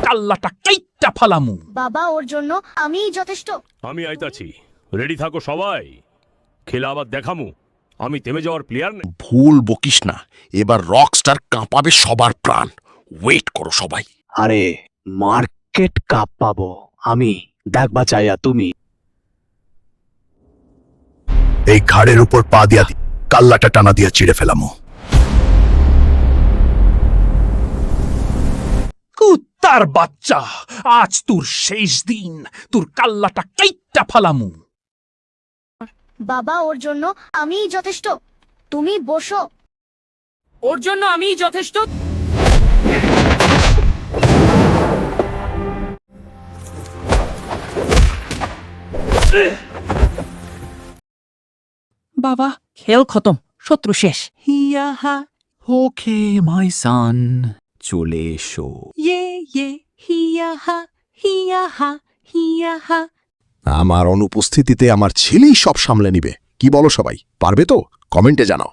কাল্লাটা কাইট্টা ফালামু। বাবা ওর জন্য আমিই যথেষ্ট। আমি আইতাছি, রেডি থাকো সবাই। খেলা আবার দেখামু, আমি থেমে যাওয়ার প্লেয়ার না। ভুল বকিস না, এবার রকস্টার কাঁপাবে সবার প্রাণ। ওয়েট করো সবাই। আরে মার্কেট কাপ পাবো আমি, দেখবা চাইয়া তুমি। এই ঘাড়ের উপর পা দিয়া কাল্লাটা টানা দিয়া চিড়ে ফেলামো। কুত্তার বাচ্চা, আজ তোর শেষ দিন, তোর কাল্লাটা কাইট্টা ফালামু। বাবা ওর জন্য আমিই যথেষ্ট, তুমি বসো। ওর জন্য আমিই যথেষ্ট। বাবা খেল খতম, শত্রু শেষ। ইয়াহা ওকে মাই সান, চলে এসো। ইয়ে হিয়াহা হিয়াহা হিয়াহা। আমার অনুপস্থিতিতে আমার ছেলেই সব সামলে নিবে, কি বলো সবাই? পারবে তো? কমেন্টে জানাও।